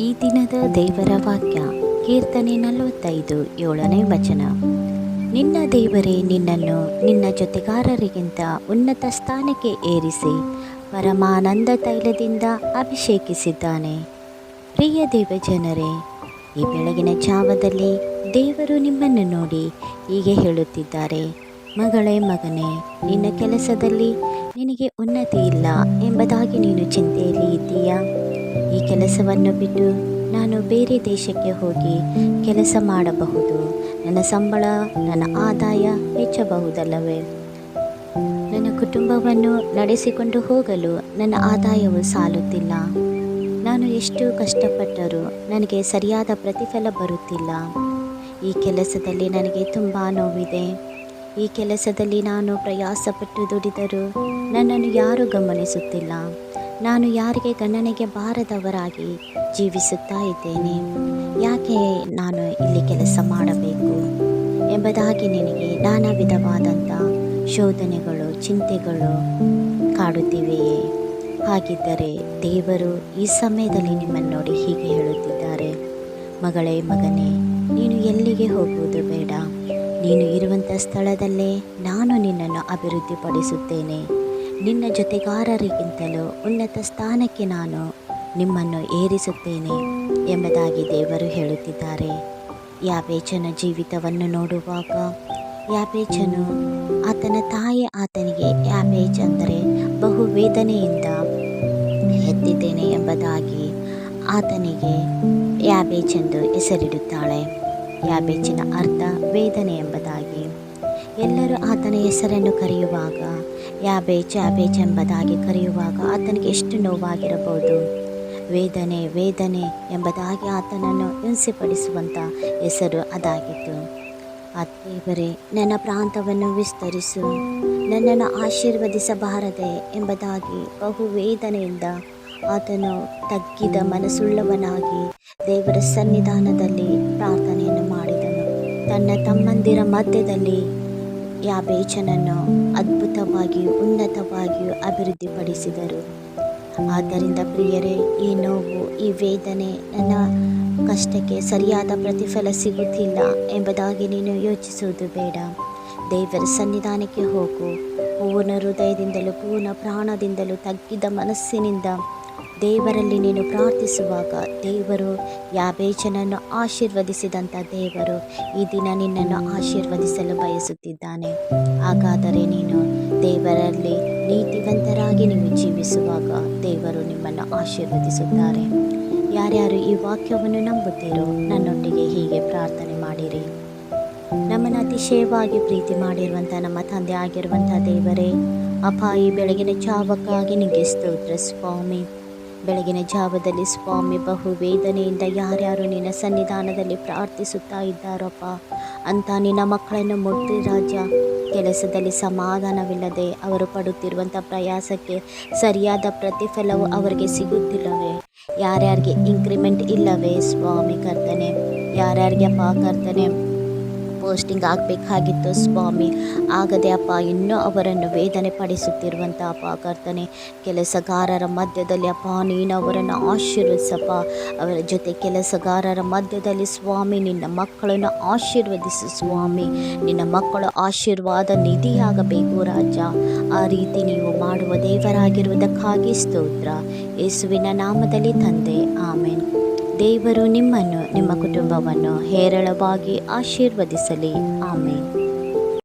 ಈ ದಿನದ ದೇವರ ವಾಕ್ಯ ಕೀರ್ತನೆ 45 7ನೇ ವಚನ. ನಿನ್ನ ದೇವರೇ ನಿನ್ನನ್ನು ನಿನ್ನ ಜೊತೆಗಾರರಿಗಿಂತ ಉನ್ನತ ಸ್ಥಾನಕ್ಕೆ ಏರಿಸಿ ಪರಮಾನಂದ ತೈಲದಿಂದ ಅಭಿಷೇಕಿಸಿದ್ದಾನೆ. ಪ್ರಿಯ ದೇವಜನರೇ, ಈ ಬೆಳಗಿನ ಜಾವದಲ್ಲಿ ದೇವರು ನಿಮ್ಮನ್ನು ನೋಡಿ ಹೀಗೆ ಹೇಳುತ್ತಿದ್ದಾರೆ: ಮಗಳೇ, ಮಗನೇ, ನಿನ್ನ ಕೆಲಸದಲ್ಲಿ ನಿನಗೆ ಉನ್ನತಿ ಇಲ್ಲ ಎಂಬುದಾಗಿ ನೀನು ಚಿಂತೆಯಲ್ಲಿ ಇದ್ದೀಯಾ? ಈ ಕೆಲಸವನ್ನು ಬಿಟ್ಟು ನಾನು ಬೇರೆ ದೇಶಕ್ಕೆ ಹೋಗಿ ಕೆಲಸ ಮಾಡಬಹುದು, ನನ್ನ ಸಂಬಳ, ನನ್ನ ಆದಾಯ ಹೆಚ್ಚಬಹುದಲ್ಲವೇ? ನನ್ನ ಕುಟುಂಬವನ್ನು ನಡೆಸಿಕೊಂಡು ಹೋಗಲು ನನ್ನ ಆದಾಯವು ಸಾಲುತ್ತಿಲ್ಲ. ನಾನು ಎಷ್ಟು ಕಷ್ಟಪಟ್ಟರೂ ನನಗೆ ಸರಿಯಾದ ಪ್ರತಿಫಲ ಬರುತ್ತಿಲ್ಲ. ಈ ಕೆಲಸದಲ್ಲಿ ನನಗೆ ತುಂಬ ನೋವಿದೆ. ಈ ಕೆಲಸದಲ್ಲಿ ನಾನು ಪ್ರಯಾಸಪಟ್ಟು ದುಡಿದರೂ ನನ್ನನ್ನು ಯಾರೂ ಗಮನಿಸುತ್ತಿಲ್ಲ. ನಾನು ಯಾರಿಗೆ ಗಣನೆಗೆ ಬಾರದವರಾಗಿ ಜೀವಿಸುತ್ತಾ ಇದ್ದೇನೆ. ಯಾಕೆ ನಾನು ಇಲ್ಲಿ ಕೆಲಸ ಮಾಡಬೇಕು ಎಂಬುದಾಗಿ ನಿನಗೆ ನಾನಾ ವಿಧವಾದಂಥ ಶೋಧನೆಗಳು, ಚಿಂತೆಗಳು ಕಾಡುತ್ತಿವೆಯೇ? ಹಾಗಿದ್ದರೆ ದೇವರು ಈ ಸಮಯದಲ್ಲಿ ನಿಮ್ಮನ್ನು ನೋಡಿ ಹೀಗೆ ಹೇಳುತ್ತಿದ್ದಾರೆ: ಮಗಳೇ, ಮಗನೇ, ನೀನು ಎಲ್ಲಿಗೆ ಹೋಗುವುದು ಬೇಡ. ನೀನು ಇರುವಂಥ ಸ್ಥಳದಲ್ಲೇ ನಾನು ನಿನ್ನನ್ನು ಅಭಿವೃದ್ಧಿಪಡಿಸುತ್ತೇನೆ. ನಿನ್ನ ಜೊತೆಗಾರರಿಗಿಂತಲೂ ಉನ್ನತ ಸ್ಥಾನಕ್ಕೆ ನಾನು ನಿಮ್ಮನ್ನು ಏರಿಸುತ್ತೇನೆ ಎಂಬುದಾಗಿ ದೇವರು ಹೇಳುತ್ತಿದ್ದಾರೆ. ಯಾಬೇಚನ ಜೀವಿತವನ್ನು ನೋಡುವಾಗ ಯಾಬೇಚನು ಆತನ ತಾಯಿ ಆತನಿಗೆ ಯಾಬೇಚ್ ಅಂದರೆ ಬಹು ವೇದನೆಯಿಂದ ಎತ್ತಿದ್ದೇನೆ ಎಂಬುದಾಗಿ ಆತನಿಗೆ ಯಾಬೇಚ್ ಎಂದು ಹೆಸರಿಡುತ್ತಾಳೆ. ಯಾಬೇಚಿನ ಅರ್ಥ ವೇದನೆ ಎಂಬುದಾಗಿ. ಎಲ್ಲರೂ ಆತನ ಹೆಸರನ್ನು ಕರೆಯುವಾಗ ಯಾಬೇಚ್ ಯಾಬೇಚ್ ಎಂಬುದಾಗಿ ಕರೆಯುವಾಗ ಆತನಿಗೆ ಎಷ್ಟು ನೋವಾಗಿರಬಹುದು. ವೇದನೆ ವೇದನೆ ಎಂಬುದಾಗಿ ಆತನನ್ನು ಹಿಂಸೆಪಡಿಸುವಂಥ ಹೆಸರು ಅದಾಗಿತ್ತು. ದೇವರೇ, ನನ್ನ ಪ್ರಾಂತವನ್ನು ವಿಸ್ತರಿಸು, ನನ್ನನ್ನು ಆಶೀರ್ವದಿಸಬಾರದೆ ಎಂಬುದಾಗಿ ಬಹು ವೇದನೆಯಿಂದ ಆತನು ತಗ್ಗಿದ ಮನಸ್ಸುಳ್ಳವನಾಗಿ ದೇವರ ಸನ್ನಿಧಾನದಲ್ಲಿ ಪ್ರಾರ್ಥನೆಯನ್ನು ಮಾಡಿದನು. ತನ್ನ ತಮ್ಮಂದಿರ ಮಧ್ಯದಲ್ಲಿ ಯಾಬೇಚನನ್ನು ಅದ್ಭುತವಾಗಿಯೂ ಉನ್ನತವಾಗಿಯೂ ಅಭಿವೃದ್ಧಿಪಡಿಸಿದರು. ಆದ್ದರಿಂದ ಪ್ರಿಯರೇ, ಈ ನೋವು, ಈ ವೇದನೆ, ನನ್ನ ಕಷ್ಟಕ್ಕೆ ಸರಿಯಾದ ಪ್ರತಿಫಲ ಸಿಗುತ್ತಿಲ್ಲ ಎಂಬುದಾಗಿ ನೀನು ಯೋಚಿಸುವುದು ಬೇಡ. ದೇವರ ಸನ್ನಿಧಾನಕ್ಕೆ ಹೋಗು. ಪೂರ್ಣ ಹೃದಯದಿಂದಲೂ ಪೂರ್ಣ ಪ್ರಾಣದಿಂದಲೂ ತಗ್ಗಿದ ಮನಸ್ಸಿನಿಂದ ದೇವರಲ್ಲಿ ನೀನು ಪ್ರಾರ್ಥಿಸುವಾಗ ದೇವರು ಯಾಬೇಚನನ್ನು ಆಶೀರ್ವದಿಸಿದಂಥ ದೇವರು ಈ ದಿನ ನಿನ್ನನ್ನು ಆಶೀರ್ವದಿಸಲು ಬಯಸುತ್ತಿದ್ದಾನೆ. ಹಾಗಾದರೆ ನೀನು ದೇವರಲ್ಲಿ ನೀತಿವಂತರಾಗಿ ನೀವು ಜೀವಿಸುವಾಗ ದೇವರು ನಿಮ್ಮನ್ನು ಆಶೀರ್ವದಿಸುತ್ತಾರೆ. ಯಾರ್ಯಾರು ಈ ವಾಕ್ಯವನ್ನು ನಂಬುತ್ತೀರೋ ನನ್ನೊಟ್ಟಿಗೆ ಹೀಗೆ ಪ್ರಾರ್ಥನೆ ಮಾಡಿರಿ. ನಮ್ಮನ್ನು ಅತಿಶಯವಾಗಿ ಪ್ರೀತಿ ಮಾಡಿರುವಂಥ ನಮ್ಮ ತಂದೆ ಆಗಿರುವಂಥ ದೇವರೇ, ಅಪ್ಪ, ಈ ಬೆಳಗಿನ ಜಾವಕ್ಕಾಗಿ ನಿಮಗೆ ಸ್ತೋತ್ರ ಸ್ವಾಮಿ. ಬೆಳಗಿನ ಜಾವದಲ್ಲಿ ಸ್ವಾಮಿ ಬಹು ವೇದನೆಯಿಂದ ಯಾರ್ಯಾರು ನಿನ್ನ ಸನ್ನಿಧಾನದಲ್ಲಿ ಪ್ರಾರ್ಥಿಸುತ್ತಾ ಇದ್ದಾರಪ್ಪ ಅಂತ ನಿನ್ನ ಮಕ್ಕಳನ್ನು ಮುಟ್ಟಿ ರಾಜ. ಕೆಲಸದಲ್ಲಿ ಸಮಾಧಾನವಿಲ್ಲದೆ ಅವರು ಪಡುತ್ತಿರುವಂಥ ಪ್ರಯಾಸಕ್ಕೆ ಸರಿಯಾದ ಪ್ರತಿಫಲವು ಅವರಿಗೆ ಸಿಗುತ್ತಿಲ್ಲವೇ? ಯಾರ್ಯಾರಿಗೆ ಇಂಕ್ರಿಮೆಂಟ್ ಇಲ್ಲವೇ ಸ್ವಾಮಿ ಕರ್ತನೆ? ಯಾರ್ಯಾರಿಗೆ ಅಪ್ಪ ಕರ್ತನೆ ಪೋಸ್ಟಿಂಗ್ ಆಗಬೇಕಾಗಿತ್ತು ಸ್ವಾಮಿ, ಆಗದೆ ಅಪ್ಪ ಇನ್ನೂ ಅವರನ್ನು ವೇದನೆ ಪಡಿಸುತ್ತಿರುವಂಥ ಅಪ್ಪ ಕರ್ತನೆ, ಕೆಲಸಗಾರರ ಮಧ್ಯದಲ್ಲಿ ಅಪ್ಪ ನೀನು ಅವರನ್ನು ಆಶೀರ್ವದಿಸಪ್ಪ. ಅವರ ಜೊತೆ ಕೆಲಸಗಾರರ ಮಧ್ಯದಲ್ಲಿ ಸ್ವಾಮಿ ನಿನ್ನ ಮಕ್ಕಳನ್ನು ಆಶೀರ್ವದಿಸು ಸ್ವಾಮಿ. ನಿನ್ನ ಮಕ್ಕಳು ಆಶೀರ್ವಾದ ನಿಧಿಯಾಗಬೇಕು ರಾಜ. ಆ ರೀತಿ ನೀವು ಮಾಡುವ ದೇವರಾಗಿರುವುದಕ್ಕಾಗಿ ಸ್ತೋತ್ರ. ಯೇಸುವಿನ ನಾಮದಲ್ಲಿ ತಂದೆ, ಆಮೇನ್. ದೇವರು ನಿಮ್ಮನ್ನು, ನಿಮ್ಮ ಕುಟುಂಬವನ್ನು ಹೇರಳವಾಗಿ ಆಶೀರ್ವದಿಸಲಿ. ಆಮೇನ್.